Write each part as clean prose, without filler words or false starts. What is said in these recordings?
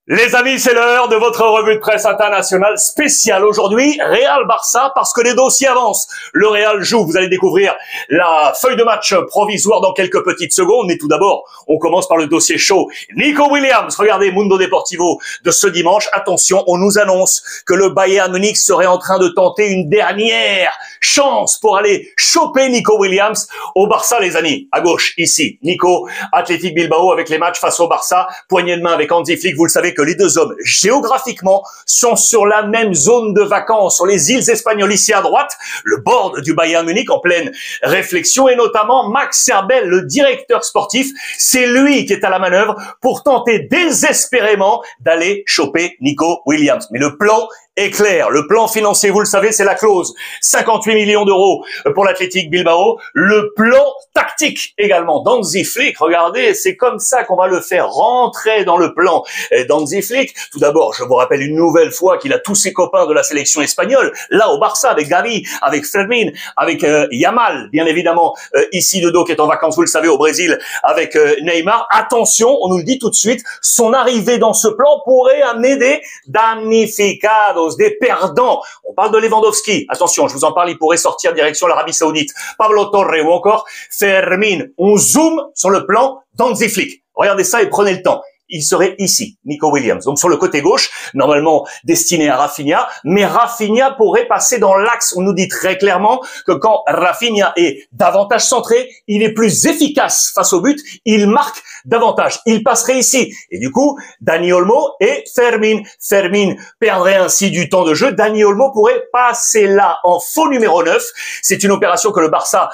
Les amis, c'est l'heure de votre revue de presse internationale spéciale aujourd'hui, Real-Barça, parce que les dossiers avancent. Le Real joue, vous allez découvrir la feuille de match provisoire dans quelques petites secondes, mais tout d'abord, on commence par le dossier chaud. Nico Williams, regardez Mundo Deportivo de ce dimanche. Attention, on nous annonce que le Bayern Munich serait en train de tenter une dernière chance pour aller choper Nico Williams au Barça, les amis. À gauche, ici, Nico, Athletic Bilbao avec les matchs face au Barça, poignée de main avec Hansi Flick, vous le savez que les deux hommes, géographiquement, sont sur la même zone de vacances, sur les îles espagnoles, ici à droite, le board du Bayern Munich en pleine réflexion, et notamment Max Serbel, le directeur sportif, c'est lui qui est à la manœuvre pour tenter désespérément d'aller choper Nico Williams. Mais le plan est clair. Le plan financier, vous le savez, c'est la clause. 58 millions d'euros pour l'Athletic Bilbao. Le plan tactique également d'Hansi Flick. Regardez, c'est comme ça qu'on va le faire rentrer dans le plan d'Hansi Flick. Tout d'abord, je vous rappelle une nouvelle fois qu'il a tous ses copains de la sélection espagnole. Là, au Barça, avec Gavi, avec Fermin, avec Yamal, bien évidemment, ici de dos qui est en vacances, vous le savez, au Brésil, avec Neymar. Attention, on nous le dit tout de suite, son arrivée dans ce plan pourrait amener des damnificados, des perdants. On parle de Lewandowski. Attention, je vous en parle, il pourrait sortir direction l'Arabie Saoudite. Pablo Torre ou encore Fermin. On zoome sur le plan d'Hansi Flick. Regardez ça et prenez le temps. Il serait ici, Nico Williams. Donc sur le côté gauche, normalement destiné à Rafinha, mais Rafinha pourrait passer dans l'axe. On nous dit très clairement que quand Rafinha est davantage centré, il est plus efficace face au but, il marque davantage. Il passerait ici. Et du coup, Dani Olmo et Fermin. Fermin perdrait ainsi du temps de jeu. Dani Olmo pourrait passer là en faux numéro 9. C'est une opération que le Barça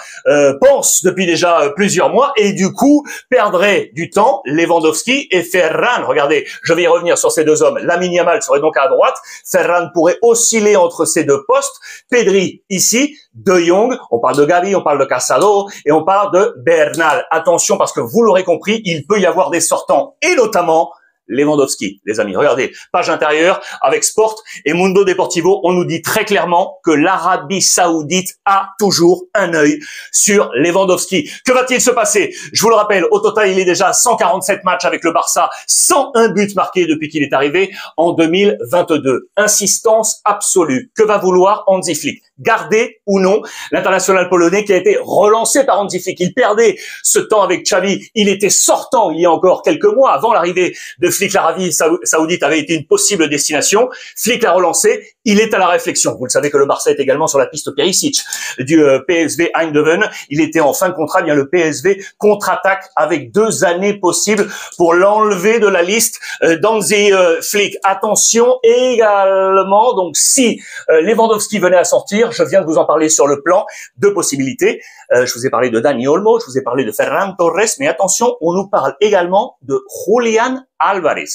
pense depuis déjà plusieurs mois et du coup perdrait du temps Lewandowski et Ferran. Regardez, je vais y revenir sur ces deux hommes. Lamine Yamal serait donc à droite. Ferran pourrait osciller entre ces deux postes. Pedri ici, De Jong. On parle de Gavi, on parle de Casado et on parle de Bernal. Attention parce que vous l'aurez compris, il peut y avoir des sortants et notamment Lewandowski, les amis. Regardez, page intérieure avec Sport et Mundo Deportivo, on nous dit très clairement que l'Arabie Saoudite a toujours un œil sur Lewandowski. Que va-t-il se passer? Je vous le rappelle, au total, il est déjà à 147 matchs avec le Barça, 101 buts marqués depuis qu'il est arrivé en 2022. Insistance absolue. Que va vouloir Hansi Flick? Garder ou non l'international polonais qui a été relancé par Hansi Flick. Il perdait ce temps avec Xavi. Il était sortant il y a encore quelques mois avant l'arrivée de Flick. L'Arabie Saoudite avait été une possible destination. Flick l'a relancé. Il est à la réflexion. Vous le savez que le Barça est également sur la piste Perisic du PSV Eindhoven. Il était en fin de contrat. Bien le PSV contre-attaque avec 2 années possibles pour l'enlever de la liste d'Hansi Flick. Attention également. Donc si Lewandowski venait à sortir, je viens de vous en parler sur le plan de possibilités. Je vous ai parlé de Dani Olmo, je vous ai parlé de Ferran Torres, mais attention, on nous parle également de Julián Álvarez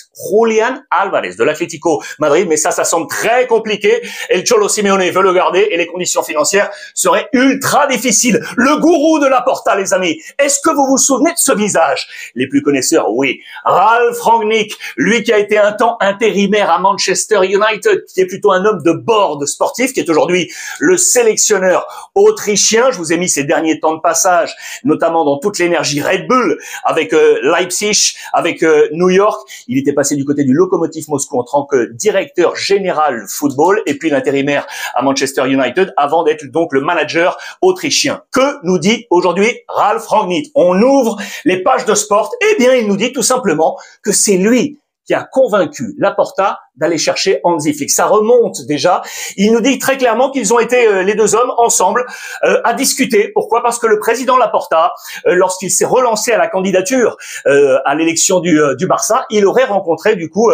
de l'Atlético Madrid, mais ça semble très compliqué. Et le Cholo Simeone veut le garder et les conditions financières seraient ultra difficiles. Le gourou de la Porta, les amis. Est-ce que vous vous souvenez de ce visage? Les plus connaisseurs, oui. Ralf Rangnick, lui qui a été un temps intérimaire à Manchester United, qui est plutôt un homme de board sportif, qui est aujourd'hui le sélectionneur autrichien. Je vous ai mis ces derniers temps de passage, notamment dans toute l'énergie Red Bull, avec Leipzig, avec New York. Il était passé du côté du Lokomotiv Moscou en tant que directeur général football et puis l'intérimaire à Manchester United avant d'être donc le manager autrichien. Que nous dit aujourd'hui Ralf Rangnick? On ouvre les pages de Sport. Eh bien, il nous dit tout simplement que c'est lui qui a convaincu Laporta d'aller chercher Hansi Flick. Ça remonte déjà. Il nous dit très clairement qu'ils ont été les deux hommes ensemble à discuter. Pourquoi? Parce que le président Laporta, lorsqu'il s'est relancé à la candidature à l'élection du Barça, il aurait rencontré du coup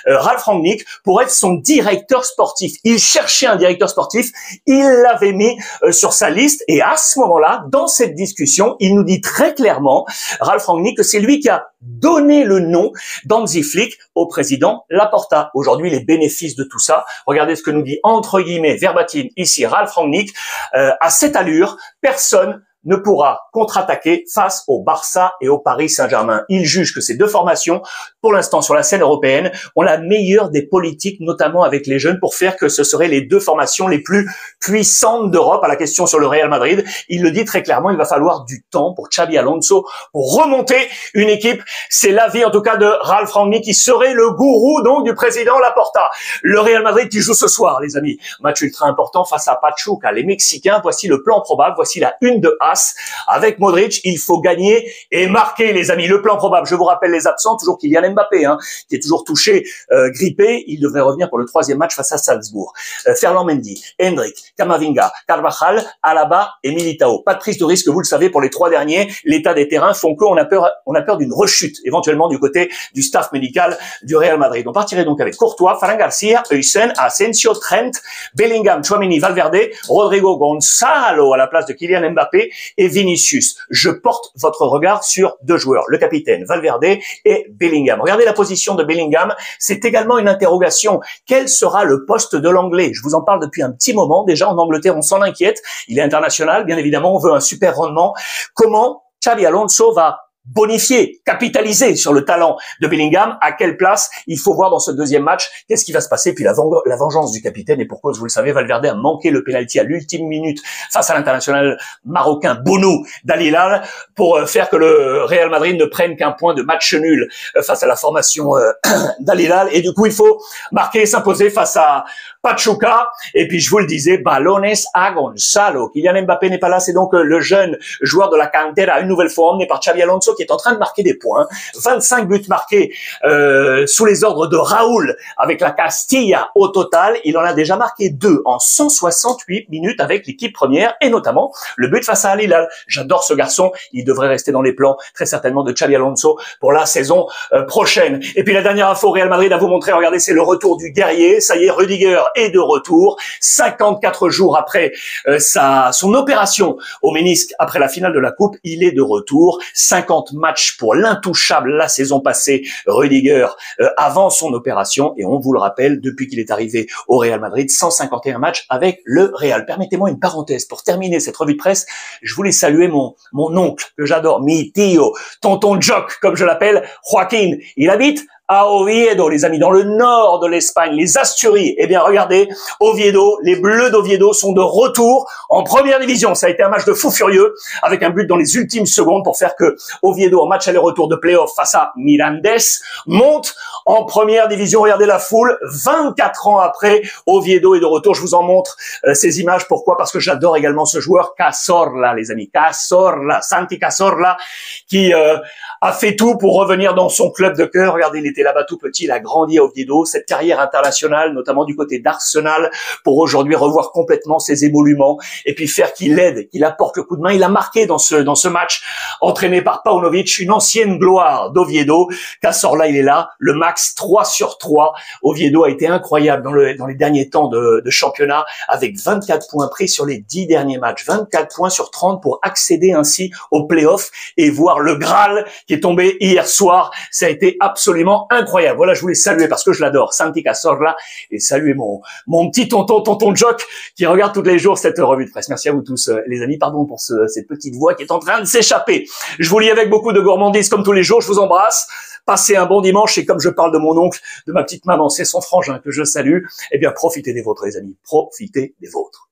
Ralf Rangnick pour être son directeur sportif. Il cherchait un directeur sportif, il l'avait mis sur sa liste et à ce moment-là, dans cette discussion, il nous dit très clairement, Ralf Rangnick, que c'est lui qui a donné le nom d'Hansi Flick au président Laporta. Aujourd'hui, les bénéfices de tout ça, regardez ce que nous dit entre guillemets verbatim ici Ralf Rangnick, à cette allure, personne ne pourra contre-attaquer face au Barça et au Paris Saint-Germain. Il juge que ces deux formations, pour l'instant sur la scène européenne, ont la meilleure des politiques, notamment avec les jeunes, pour faire que ce seraient les deux formations les plus puissantes d'Europe. À la question sur le Real Madrid, il le dit très clairement, il va falloir du temps pour Xabi Alonso pour remonter une équipe. C'est l'avis en tout cas de Ralf Rangnick, qui serait le gourou donc du président Laporta. Le Real Madrid qui joue ce soir, les amis. Match ultra important face à Pachuca. Les Mexicains, voici le plan probable, voici la une de As. Avec Modric, il faut gagner et marquer, les amis. Le plan probable, je vous rappelle les absents, toujours Kylian Mbappé, qui est toujours touché, grippé. Il devrait revenir pour le troisième match face à Salzbourg. Ferland Mendy, Hendrick, Camavinga, Carvajal, Alaba et Militao. Pas de prise de risque, vous le savez, pour les trois derniers. L'état des terrains font qu'on a peur d'une rechute, éventuellement du côté du staff médical du Real Madrid. On partirait donc avec Courtois, Ferran Garcia, Heusen, Asensio, Trent, Bellingham, Tchouaméni, Valverde, Rodrigo, Gonzalo à la place de Kylian Mbappé et Vinicius. Je porte votre regard sur deux joueurs, le capitaine Valverde et Bellingham. Regardez la position de Bellingham, c'est également une interrogation. Quel sera le poste de l'anglais? Je vous en parle depuis un petit moment. Déjà en Angleterre, on s'en inquiète. Il est international, bien évidemment, on veut un super rendement. Comment Xabi Alonso va bonifier, capitaliser sur le talent de Bellingham? À quelle place? Il faut voir dans ce deuxième match qu'est-ce qui va se passer. Puis la vengeance du capitaine, et pour cause, vous le savez, Valverde a manqué le penalty à l'ultime minute face à l'international marocain Bounou d'Al Hilal pour faire que le Real Madrid ne prenne qu'un point de match nul face à la formation d'Al Hilal. Et du coup, il faut marquer et s'imposer face à Pachuca. Et puis, je vous le disais, balones a Gonzalo. Kylian Mbappé n'est pas là, c'est donc le jeune joueur de la Cantera, une nouvelle fois emmené par Xabi Alonso, qui est en train de marquer des points. 25 buts marqués sous les ordres de Raúl avec la Castilla au total. Il en a déjà marqué 2 en 168 minutes avec l'équipe première, et notamment le but face à Al Hilal. J'adore ce garçon. Il devrait rester dans les plans très certainement de Xabi Alonso pour la saison prochaine. Et puis la dernière info, Real Madrid à vous montrer, regardez, c'est le retour du guerrier. Ça y est, Rudiger est de retour. 54 jours après son opération au ménisque après la finale de la Coupe, il est de retour. 50 matchs pour l'intouchable la saison passée, Rudiger, avant son opération. Et on vous le rappelle, depuis qu'il est arrivé au Real Madrid, 151 matchs avec le Real. Permettez-moi une parenthèse pour terminer cette revue de presse. Je voulais saluer mon oncle que j'adore, mi tío, tonton Jock, comme je l'appelle, Joaquin. Il habite à Oviedo, les amis, dans le nord de l'Espagne, les Asturies. Eh bien, regardez, Oviedo, les Bleus d'Oviedo sont de retour en première division. Ça a été un match de fou furieux, avec un but dans les ultimes secondes pour faire que Oviedo, en match aller-retour de play-off face à Mirandes, monte en première division. Regardez la foule, 24 ans après, Oviedo est de retour. Je vous en montre ces images. Pourquoi? Parce que j'adore également ce joueur, Cazorla, les amis. Cazorla, Santi Cazorla, qui a fait tout pour revenir dans son club de cœur. Regardez, il était là-bas tout petit, il a grandi à Oviedo, cette carrière internationale, notamment du côté d'Arsenal, pour aujourd'hui revoir complètement ses émoluments et puis faire qu'il aide, qu'il apporte le coup de main. Il a marqué dans ce match, entraîné par Paunovic, une ancienne gloire d'Oviedo. Cazorla, il est là, le max 3 sur 3. Oviedo a été incroyable dans les derniers temps de championnat, avec 24 points pris sur les 10 derniers matchs, 24 points sur 30 pour accéder ainsi au play-off et voir le Graal qui est tombé hier soir. Ça a été absolument incroyable. Voilà, je voulais saluer parce que je l'adore, Santi Cazorla, et saluer mon petit tonton Jock qui regarde tous les jours cette revue de presse. Merci à vous tous, les amis. Pardon pour cette petite voix qui est en train de s'échapper. Je vous lis avec beaucoup de gourmandise comme tous les jours. Je vous embrasse. Passez un bon dimanche, et comme je parle de mon oncle, de ma petite maman, c'est son frangin que je salue. Eh bien, profitez des vôtres, les amis. Profitez des vôtres.